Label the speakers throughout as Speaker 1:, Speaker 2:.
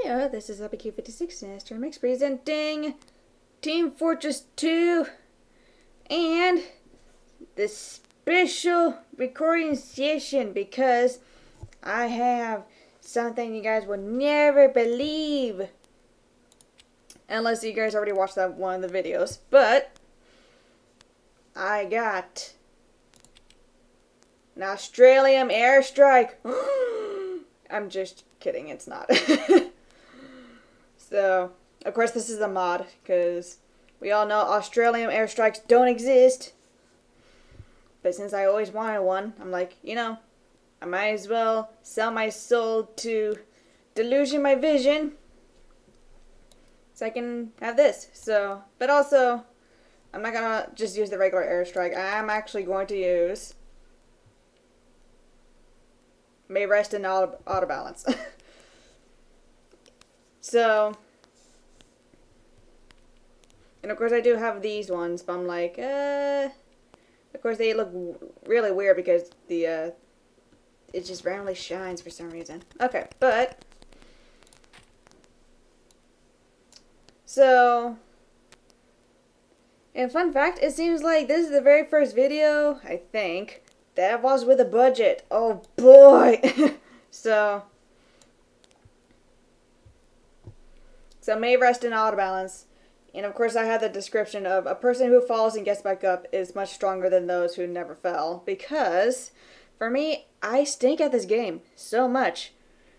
Speaker 1: This is LPQ56 and Astromix presenting Team Fortress 2 and the special recording session because I have something you guys will never believe unless you guys already watched that one of the videos. But I got an Australium airstrike. I'm just kidding, it's not. So, of course this is a mod, because we all know Australium airstrikes don't exist. But since I always wanted one, I'm like, you know, I might as well sell my soul to delusion my vision, so I can have this. So, but also, I'm not gonna just use the regular airstrike. I'm actually going to use may rest in auto balance. So, and of course I do have these ones, but I'm like, of course they look really weird because the, it just randomly shines for some reason. Okay, but, so, and fun fact, it seems like this is the very first video, I think, that was with a budget. Oh boy! So may rest in auto balance. And of course I had the description of a person who falls and gets back up is much stronger than those who never fell. Because, for me, I stink at this game so much.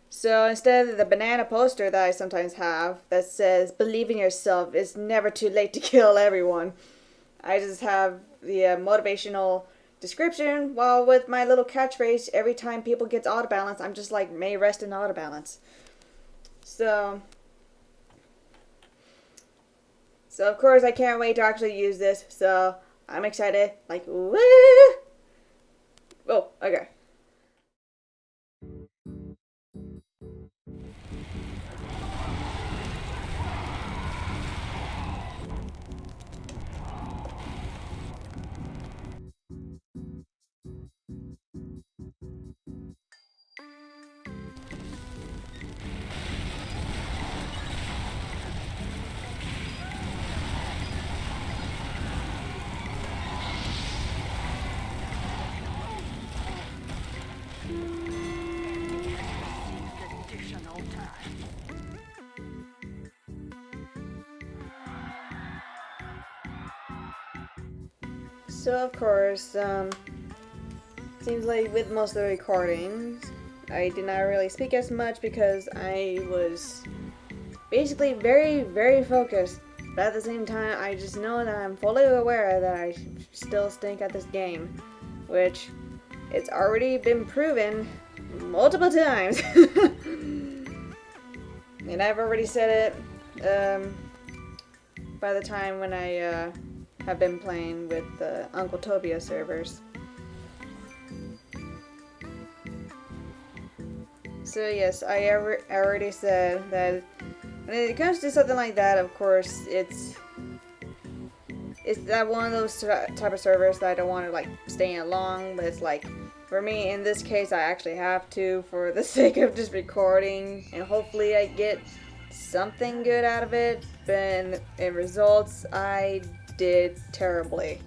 Speaker 1: So instead of the banana poster that I sometimes have that says, believe in yourself, it's never too late to kill everyone, I just have the motivational description, while with my little catchphrase, every time people get auto balance, I'm just like, may rest in auto balance. So of course I can't wait to actually use this, so I'm excited, like, woo! Oh, okay. So of course, seems like with most of the recordings, I did not really speak as much because I was basically very, very focused. But at the same time, I just know that I'm fully aware that I still stink at this game, which it's already been proven multiple times. And I've already said it by the time when I have been playing with the Uncle Tobia servers. So yes, I already said that when it comes to something like that, of course, it's that one of those type of servers that I don't want to like stay in long, but it's like, for me in this case I actually have to for the sake of just recording, and hopefully I get something good out of it. But in results, I did terribly.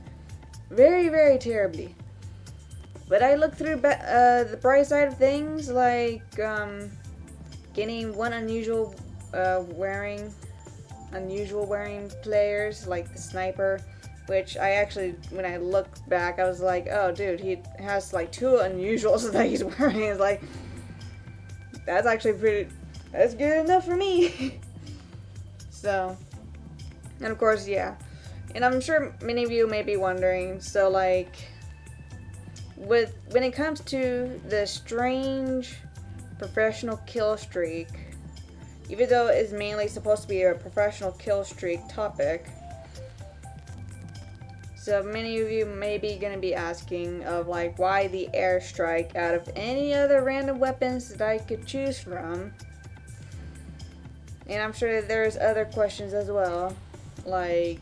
Speaker 1: Very, very terribly. But I looked through the bright side of things, like getting one unusual wearing players, like the sniper, which I actually, when I looked back, I was like, oh dude, he has like two unusuals that he's wearing. It's like, that's actually that's good enough for me. So, and of course, yeah. And I'm sure many of you may be wondering, so like, when it comes to the strange professional kill streak, even though it's mainly supposed to be a professional kill streak topic, so many of you may be going to be asking of like, why the airstrike out of any other random weapons that I could choose from. And I'm sure there's other questions as well, like,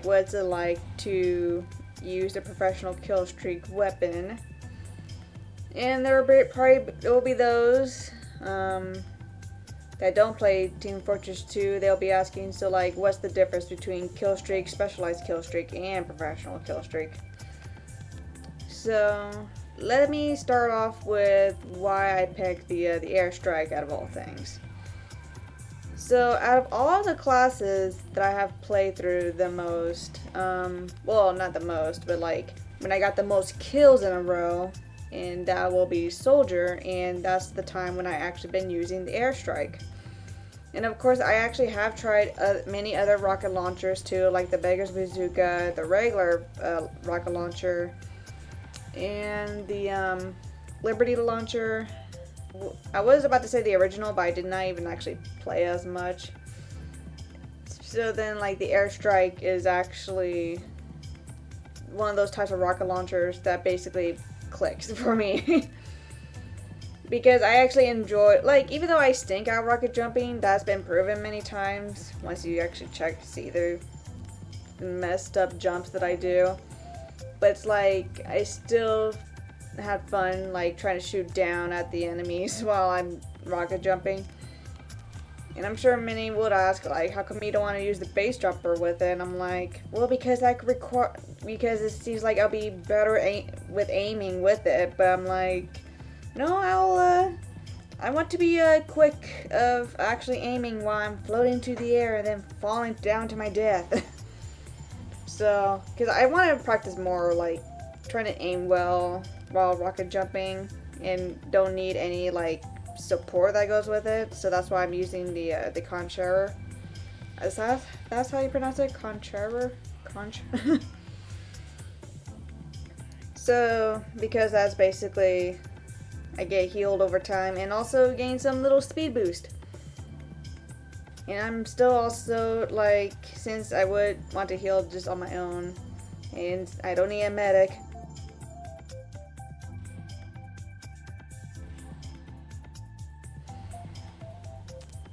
Speaker 1: what's it like to use a professional kill streak weapon? And there will be those that don't play Team Fortress 2, they'll be asking, so like, what's the difference between Killstreak, Specialized Killstreak, and Professional Killstreak? So, let me start off with why I picked the airstrike out of all things. So, out of all the classes that I have played through the most, well, not the most, but like, when I got the most kills in a row, and that will be Soldier, and that's the time when I actually been using the airstrike. And of course, I actually have tried many other rocket launchers too, like the Beggar's Bazooka, the regular rocket launcher, and the Liberty launcher. I was about to say the original, but I did not even actually play as much. So then, like, the airstrike is actually one of those types of rocket launchers that basically clicks for me. Because I actually enjoy, like, even though I stink at rocket jumping, that's been proven many times once you actually check to see the messed up jumps that I do. But it's like, I still have fun, like, trying to shoot down at the enemies while I'm rocket jumping. And I'm sure many would ask, like, how come you don't want to use the base jumper with it? And I'm like, well, because because it seems like I'll be better with aiming with it. But I'm like, no, I want to be quick of actually aiming while I'm floating through the air and then falling down to my death. So, because I want to practice more, like, trying to aim well while rocket jumping and don't need any, like, support that goes with it. So that's why I'm using the Concharer. That's how you pronounce it? Concharer? So, because that's basically, I get healed over time and also gain some little speed boost. And I'm still also, like, since I would want to heal just on my own and I don't need a medic.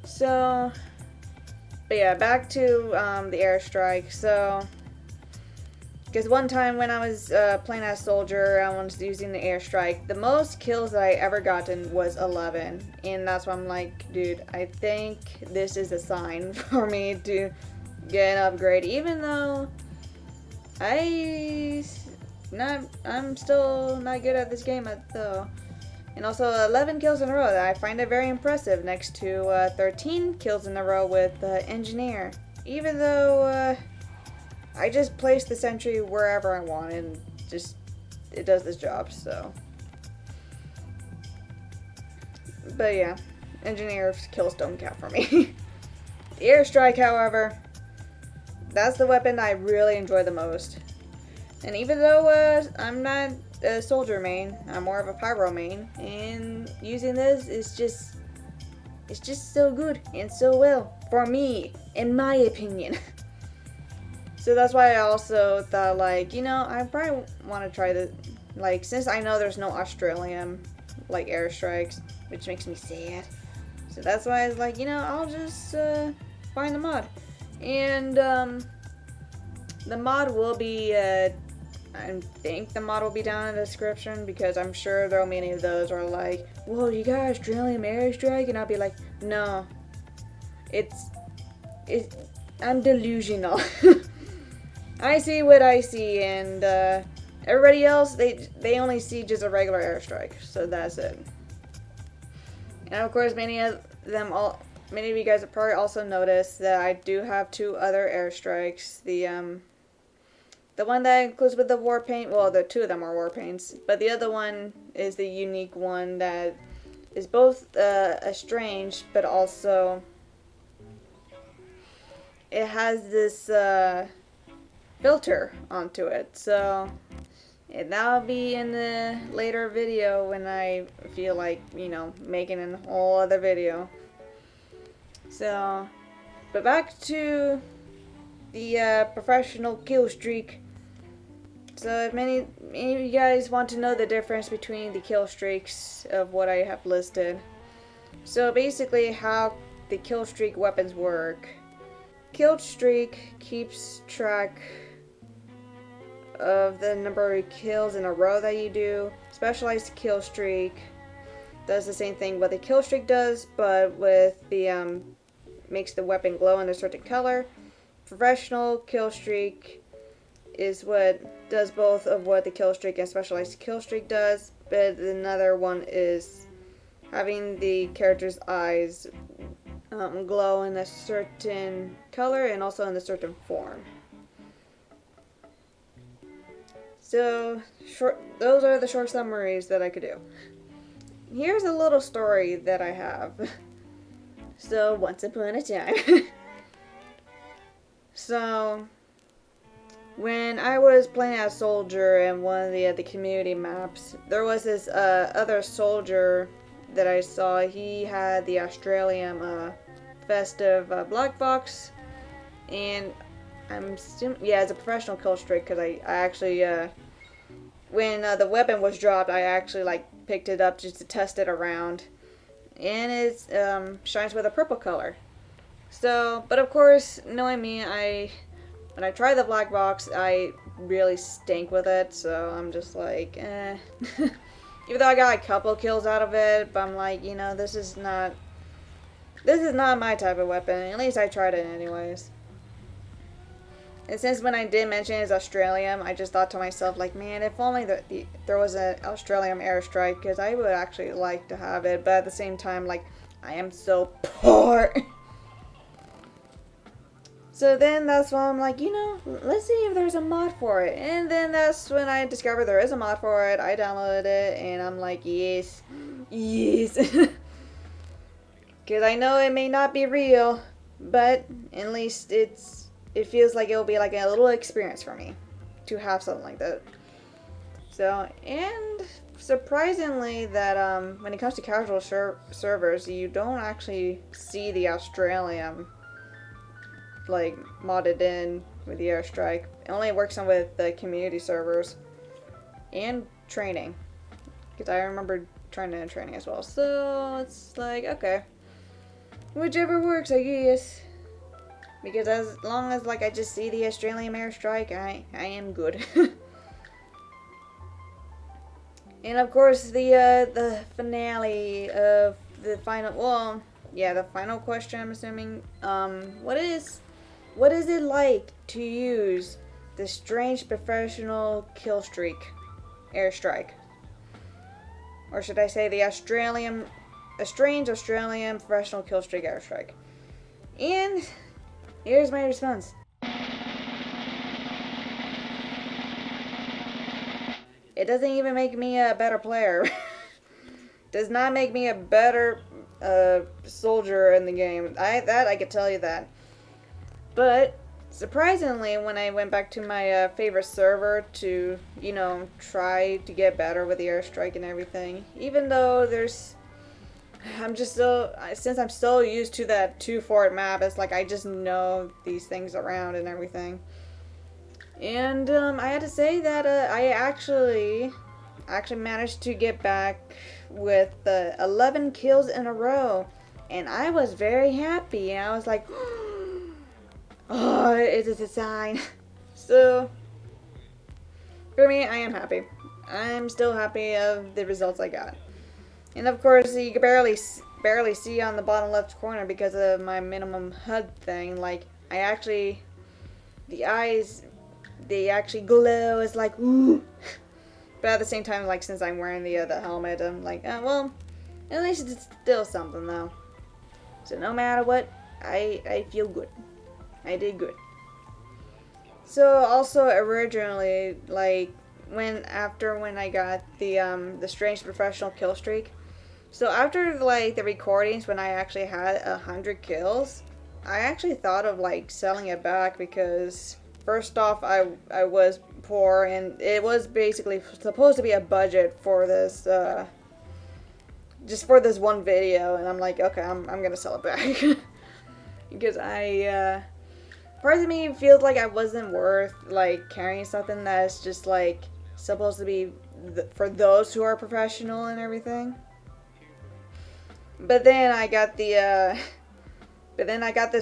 Speaker 1: So, but yeah, back to the airstrike. So, because one time when I was playing as Soldier, I was using the airstrike. The most kills that I ever gotten was 11. And that's why I'm like, dude, I think this is a sign for me to get an upgrade. Even though I'm still not good at this game though. And also 11 kills in a row. I find it very impressive next to 13 kills in a row with Engineer. Even though I just place the sentry wherever I want and just it does this job, so. But yeah, Engineer's kills don't count for me. The airstrike, however, that's the weapon I really enjoy the most. And even though I'm not a Soldier main, I'm more of a Pyro main, and using this is just, it's just so good and so well for me, in my opinion. So that's why I also thought, like, you know, I probably want to try this, like, since I know there's no Australium, like, airstrikes, which makes me sad. So that's why I was like, you know, I'll just find the mod. And the mod will be, I think the mod will be down in the description, because I'm sure there will be many of those are like, whoa, you got Australium airstrike? And I'll be like, no, I'm delusional. I see what I see, and everybody else, they only see just a regular airstrike, so that's it. And of course, many of you guys have probably also noticed that I do have two other airstrikes. The one that includes with the war paint, well, the two of them are war paints, but the other one is the unique one that is both estranged, but also it has this filter onto it. So that'll be in the later video when I feel like, you know, making a whole other video. So, but back to the professional Killstreak. So if many of you guys want to know the difference between the kill streaks of what I have listed. So basically how the kill streak weapons work. Kill streak keeps track of the number of kills in a row that you do. Specialized kill streak does the same thing what the Killstreak does, but with the makes the weapon glow in a certain color. Professional Killstreak is what does both of what the Killstreak and Specialized Killstreak does, but another one is having the character's eyes glow in a certain color and also in a certain form. So, those are the short summaries that I could do. Here's a little story that I have. So, once upon a time. So, when I was playing as soldier in one of the community maps, there was this other soldier that I saw. He had the Australium festive black box, and I'm assuming, yeah, it's a professional kill streak because I actually when the weapon was dropped, I actually like picked it up just to test it around, and it shines with a purple color. So, but of course, knowing me, when I tried the black box, I really stink with it, so I'm just like, eh. Even though I got a couple kills out of it, but I'm like, you know, this is not my type of weapon. At least I tried it anyways. And since when I did mention it's Australium, I just thought to myself, like, man, if only there was an Australium airstrike, because I would actually like to have it, but at the same time, like, I am so poor. So then that's why I'm like, you know, let's see if there's a mod for it. And then that's when I discovered there is a mod for it. I downloaded it, and I'm like, yes, yes. Because I know it may not be real, but at least it feels like it'll be like a little experience for me to have something like that. So, and surprisingly that when it comes to casual servers, you don't actually see the Australium like modded in with the airstrike. It only works on with the community servers and training, because I remember trying it in training as well. So it's like, okay, whichever works, I guess. Because as long as like I just see the Australian airstrike, I am good. And of course the finale of the final, well, yeah, the final question, I'm assuming, what is it like to use the strange professional killstreak airstrike? Or should I say a strange Australian professional killstreak airstrike? And here's my response. It doesn't even make me a better player. Does not make me a better soldier in the game. I could tell you that. But surprisingly, when I went back to my favorite server to, you know, try to get better with the airstrike and everything, even though since I'm so used to that 2-fort map, it's like I just know these things around and everything. And I had to say that I actually managed to get back with 11 kills in a row, and I was very happy. And I was like, oh, it is a sign. So, for me, I am happy. I'm still happy of the results I got. And of course, you can barely see on the bottom left corner because of my minimum HUD thing. Like, the eyes, they actually glow. It's like, ooh. But at the same time, like, since I'm wearing the helmet, I'm like, well, at least it's still something, though. So no matter what, I feel good. I did good. So also originally, like, when I got the strange professional kill streak, so after like the recordings when I actually had 100 kills, I actually thought of like selling it back because first off I was poor and it was basically supposed to be a budget for this just for this one video, and I'm like, okay, I'm gonna sell it back. Because part of me feels like I wasn't worth like carrying something that's just like supposed to be for those who are professional and everything. But then I got this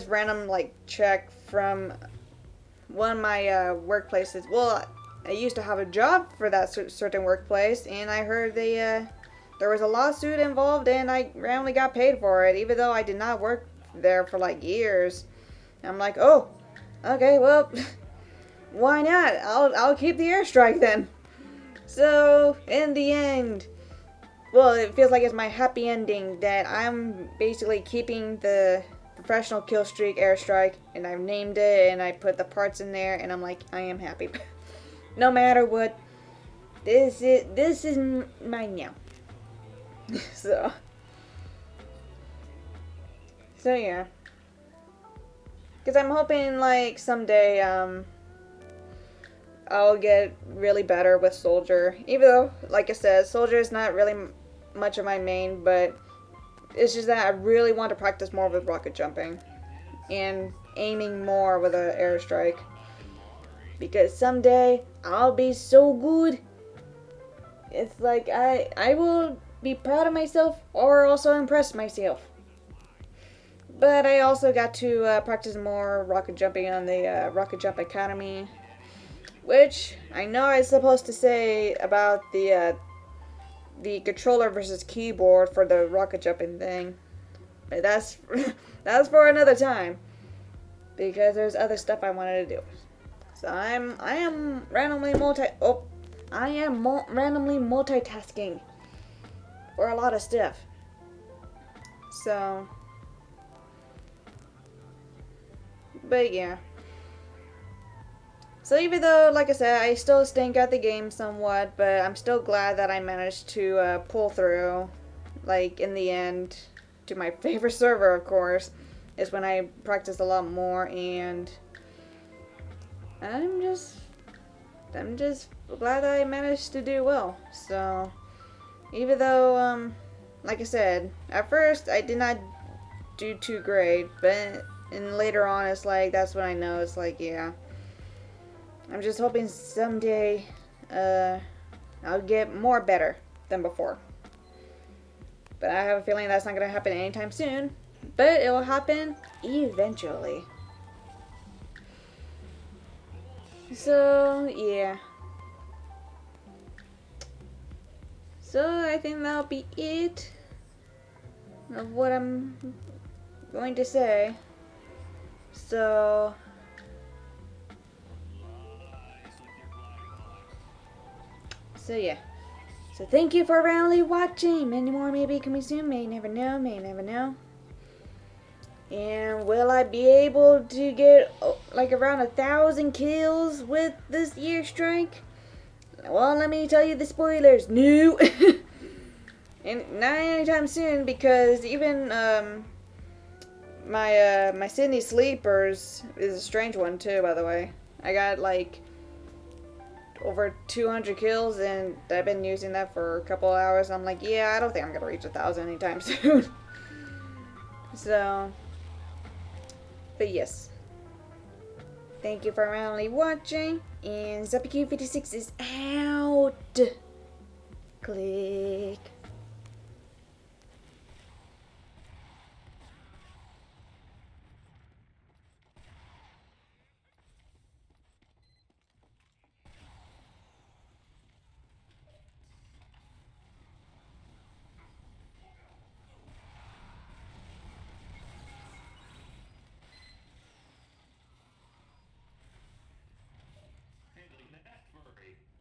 Speaker 1: random like check from one of my workplaces. Well, I used to have a job for that certain workplace, and I heard they there was a lawsuit involved and I randomly got paid for it, even though I did not work there for like years. I'm like, oh, okay, well, why not? I'll keep the airstrike then. So, in the end, well, it feels like it's my happy ending that I'm basically keeping the professional Killstreak airstrike, and I've named it, and I put the parts in there, and I'm like, I am happy. No matter what, this is mine now. So yeah. Because I'm hoping, like, someday, I'll get really better with Soldier. Even though, like I said, Soldier is not really much of my main, but it's just that I really want to practice more with rocket jumping and aiming more with an airstrike. Because someday I'll be so good. It's like I will be proud of myself or also impress myself. But I also got to practice more rocket jumping on the Rocket Jump Academy, which I know I'm supposed to say about the controller versus keyboard for the rocket jumping thing, but that's for another time because there's other stuff I wanted to do. So I am randomly multitasking for a lot of stuff. So, but yeah. So even though, like I said, I still stink at the game somewhat, but I'm still glad that I managed to pull through, like, in the end, to my favorite server, of course, is when I practiced a lot more, and I'm just glad that I managed to do well. So, even though, like I said, at first I did not do too great, but and later on it's like, that's when I know, it's like, yeah. I'm just hoping someday I'll get more better than before. But I have a feeling that's not going to happen anytime soon. But it will happen eventually. So, yeah. So, I think that'll be it of what I'm going to say. So, yeah. So thank you for randomly watching. Many more may be coming soon. May never know. May never know. And will I be able to get like around 1,000 kills with this airstrike? Well, let me tell you the spoilers. No. And not anytime soon, because even my Sydney Sleepers is a strange one too, by the way. I got like over 200 kills, and I've been using that for a couple hours. I'm like, yeah, I don't think I'm gonna reach 1,000 anytime soon. So, but yes, thank you for randomly watching, and ZuppyQ56 is out. Click.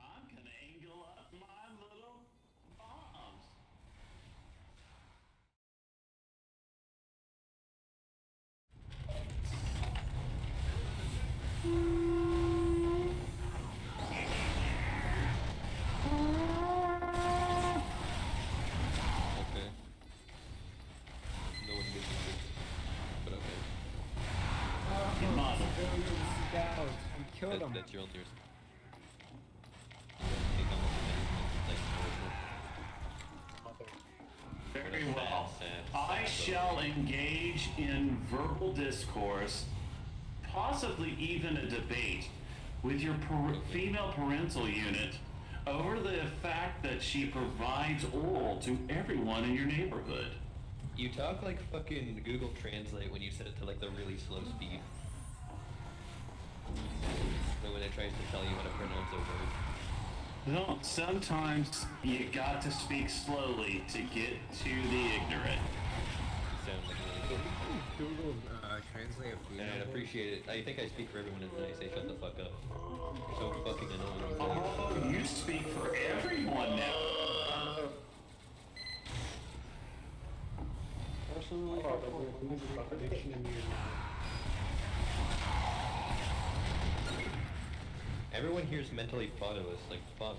Speaker 2: I'm gonna angle up my little bombs.
Speaker 3: Okay. No one gives a shit. But okay.
Speaker 2: You must.
Speaker 4: We killed him.
Speaker 3: That's your own yours. Take on
Speaker 2: Very well. I shall engage in verbal discourse, possibly even a debate, with your female parental unit over the fact that she provides oral to everyone in your neighborhood.
Speaker 3: You talk like fucking Google Translate when you set it to like the really slow speed. Like when it tries to tell you how to pronounce a word.
Speaker 2: No, sometimes you got to speak slowly to get to the ignorant.
Speaker 3: You sound like a really
Speaker 4: Google translate a few.
Speaker 3: And I'd appreciate it. I think I speak for everyone when I say shut the fuck up. You're so fucking annoying.
Speaker 2: Oh, you speak for everyone now.
Speaker 5: Personally, I believe the dictionary.
Speaker 3: Everyone here's mentally fatherless, like fuck.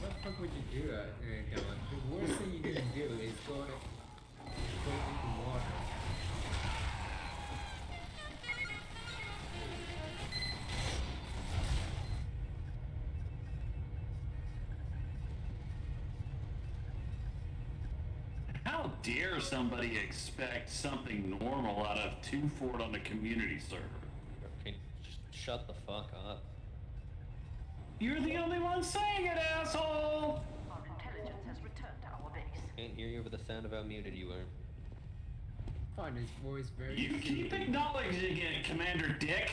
Speaker 4: What the fuck would you do, Dylan? The worst thing you can do is go into water.
Speaker 2: How dare somebody expect something normal out of 2 Fort on the community server?
Speaker 3: Okay, just shut the fuck up.
Speaker 2: You're the only one saying it, asshole!
Speaker 6: Our intelligence has returned to our base.
Speaker 3: Can't hear you over the sound of how muted you are.
Speaker 4: Find his voice very
Speaker 2: You keep acknowledging it, Commander Dick!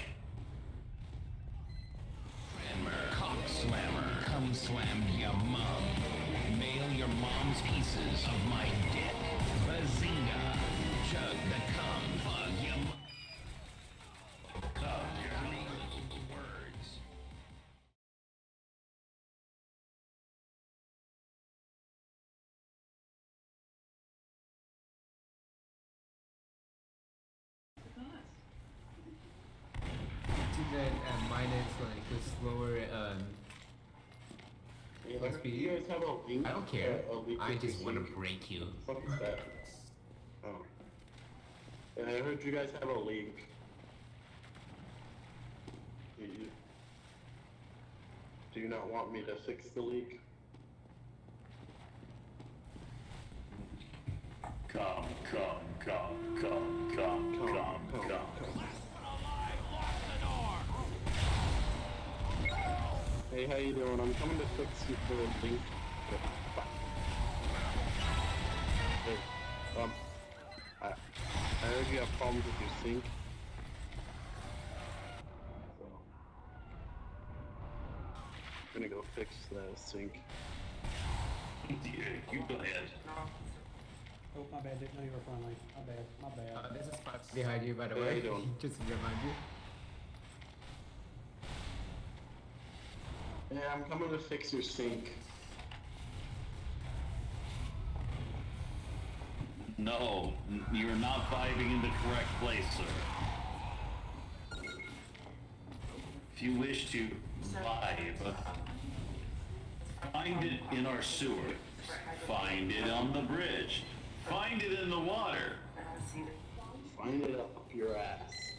Speaker 7: Cock slammer, come slam your mom. Mail your mom's pieces of my dick. Bazinga, chug the cum for your mom. Dirty little words.
Speaker 4: to that minus like the slower
Speaker 5: Yeah,
Speaker 4: speed.
Speaker 5: you guys have a link?
Speaker 7: I don't care.
Speaker 5: A link
Speaker 7: I
Speaker 5: with
Speaker 7: just
Speaker 5: the
Speaker 7: want
Speaker 5: link?
Speaker 7: to break you.
Speaker 5: What the fuck is that? Oh. Yeah, I heard you guys have a link. Do you not want me to fix the leak?
Speaker 2: Come.
Speaker 5: Hey, how you doing? I'm coming to fix the link. Hey, I heard you have problems with your sink. So, I'm gonna go fix the sink.
Speaker 2: You go ahead.
Speaker 8: Oh, my bad, didn't know you were friendly. My bad.
Speaker 4: There's a spot behind you, by the
Speaker 5: Hey,
Speaker 4: way.
Speaker 5: how you doing?
Speaker 4: Just to remind you.
Speaker 5: Yeah, I'm coming to fix your sink.
Speaker 2: No, you're not vibing in the correct place, sir. If you wish to vibe, find it in our sewer. Find it on the bridge. Find it in the water.
Speaker 5: Find it up your ass.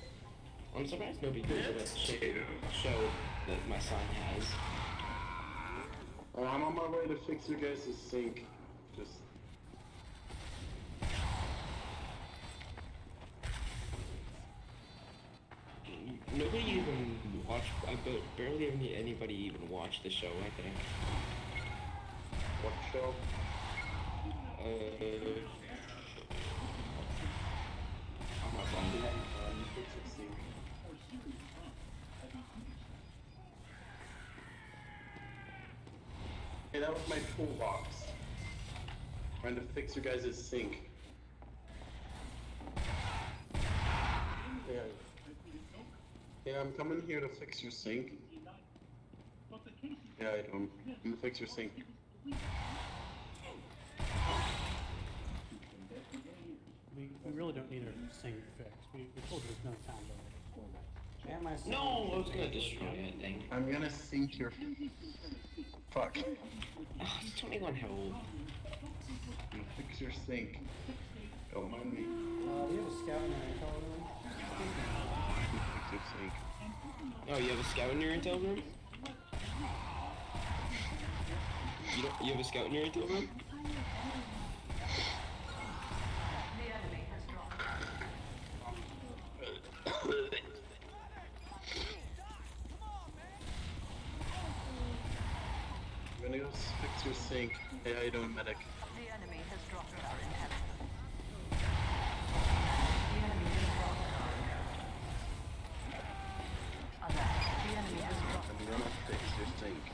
Speaker 9: I'm surprised nobody goes to that show that my son has.
Speaker 5: I'm on my way to fix your guys' sink. Just...
Speaker 9: Nobody even watched, barely anybody even watched the show, I think.
Speaker 5: What show?
Speaker 9: My son.
Speaker 5: Fix your sink. Hey, that was my toolbox. Trying to fix your guys' sink. Yeah. Yeah, I'm coming here to fix your sink. Yeah, I'm gonna fix your sink.
Speaker 8: We really don't need our sink fixed. We told you there's no time to. And my son-
Speaker 9: No, I was gonna destroy that thing.
Speaker 5: I'm gonna sink your... Fuck.
Speaker 9: Oh, it's 21 how old?
Speaker 5: I'm gonna fix your sink. Don't mind me.
Speaker 8: Do you have a scout in your intel room?
Speaker 5: Fix your sink.
Speaker 9: Oh, you have a scout in your intel room? You have a scout in your intel room?
Speaker 6: The enemy has dropped.
Speaker 5: I'm gonna go fix your sink. Hey, how you doing, medic?
Speaker 6: The enemy has dropped our intelligence. The enemy has dropped our intelligence. Alert.
Speaker 5: sink.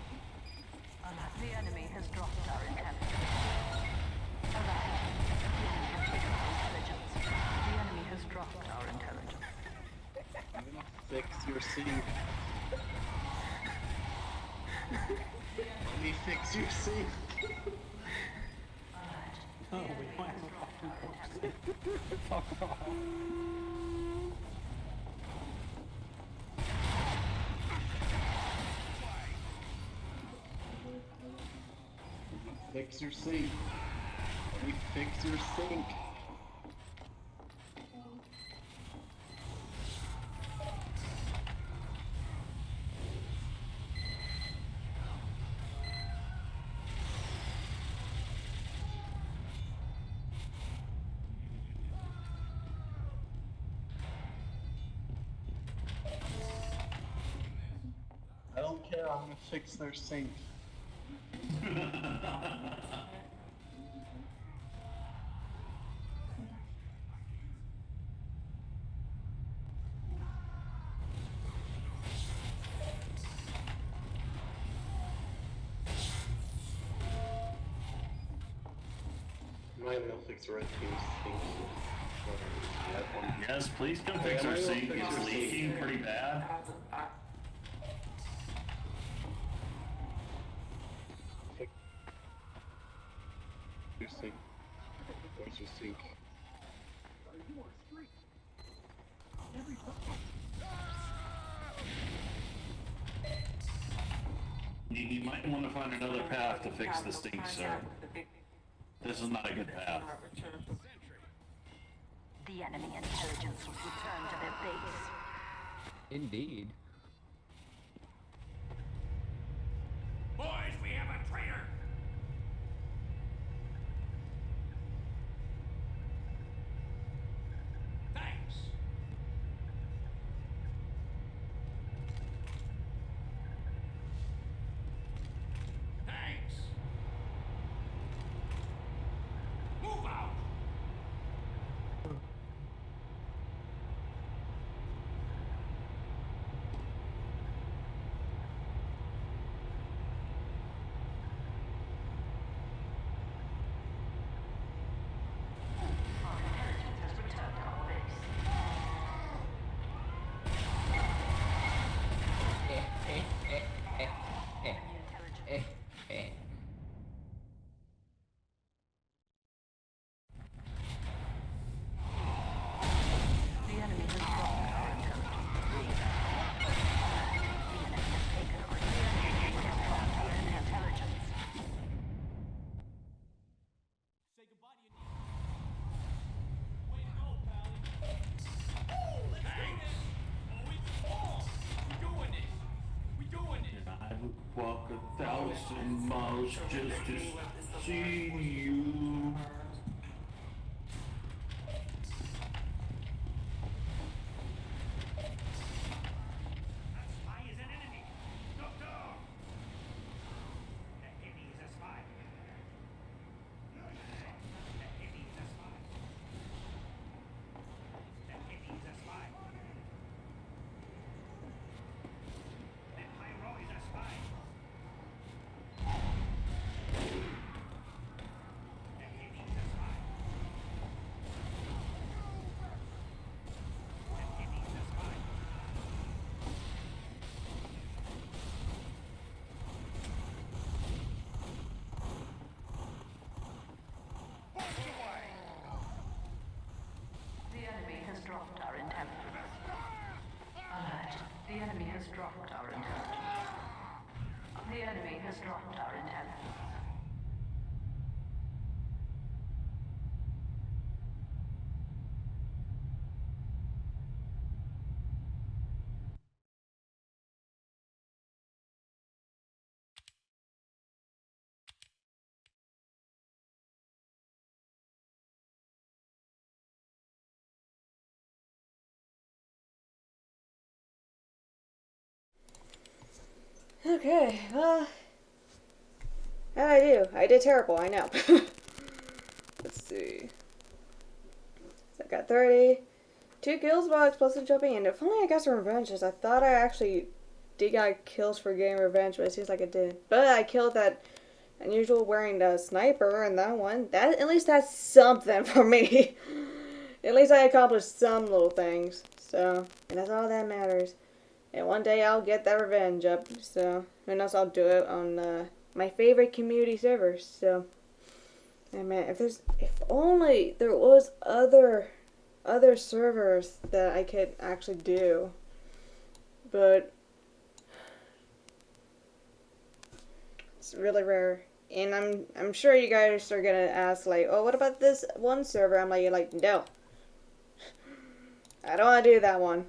Speaker 6: The enemy has dropped our intelligence. Alert. The enemy has dropped our intelligence.
Speaker 5: I'm gonna fix your sink. Let me fix your sink.
Speaker 8: Oh, we don't have a fucking corpse. Fuck off.
Speaker 5: Fix your sink. Let me fix your sink. I don't care, I'm gonna fix their sink. I'm not even gonna fix the red team's sink.
Speaker 2: Yes, please come fix our sink. It's leaking pretty bad.
Speaker 5: Your sink. Where's your sink?
Speaker 2: You might want to find another path to fix the stink, sir. This is not a good path.
Speaker 6: The enemy intelligence was returned to their base.
Speaker 4: Indeed.
Speaker 7: Boys, we have a traitor! Thanks. Thanks. Move out.
Speaker 6: Our intelligence has returned to our base. The enemy has dropped our intelligence. The enemy has taken our intelligence.
Speaker 7: Say goodbye to your niece. Way to go, pal. Let's do this. Oh, it's on. We doing this. We doing this.
Speaker 2: I would walk 1,000 miles just to see you.
Speaker 7: That spy is an enemy. Doctor! The enemy is a spy. The enemy is a spy. The enemy is a spy. The pyro is a spy. The enemy is a spy. The enemy is a spy.
Speaker 6: The enemy has dropped our intelligence. Alert. The enemy has dropped our intelligence. The enemy has dropped our intelligence.
Speaker 1: Okay, well, how'd I do? I did terrible, I know. Let's see. So I got 30. 2 kills while explosive jumping, and if only I got some revenge, as I thought I actually got kills for getting revenge, but it seems like it did. But I killed that unusual wearing the sniper in that one. That at least that's something for me. At least I accomplished some little things. So, and that's all that matters. And one day I'll get that revenge up. So, who knows? I'll do it on my favorite community servers. So, and man, if only there was other servers that I could actually do. But it's really rare. And I'm sure you guys are gonna ask like, oh, what about this one server? I'm like, no. I don't want to do that one.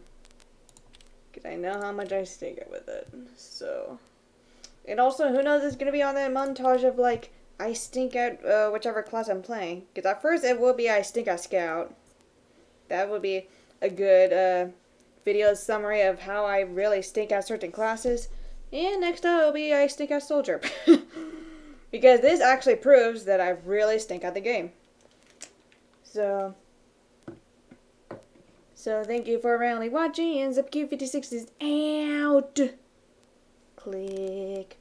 Speaker 1: Because I know how much I stink it with it. So. And also, who knows, it's going to be on that montage of, like, I stink at whichever class I'm playing. Because at first, it will be I stink at Scout. That would be a good video summary of how I really stink at certain classes. And next up, it will be I stink at Soldier. Because this actually proves that I really stink at the game. So thank you for randomly watching, and ZipQ56 is out. Click.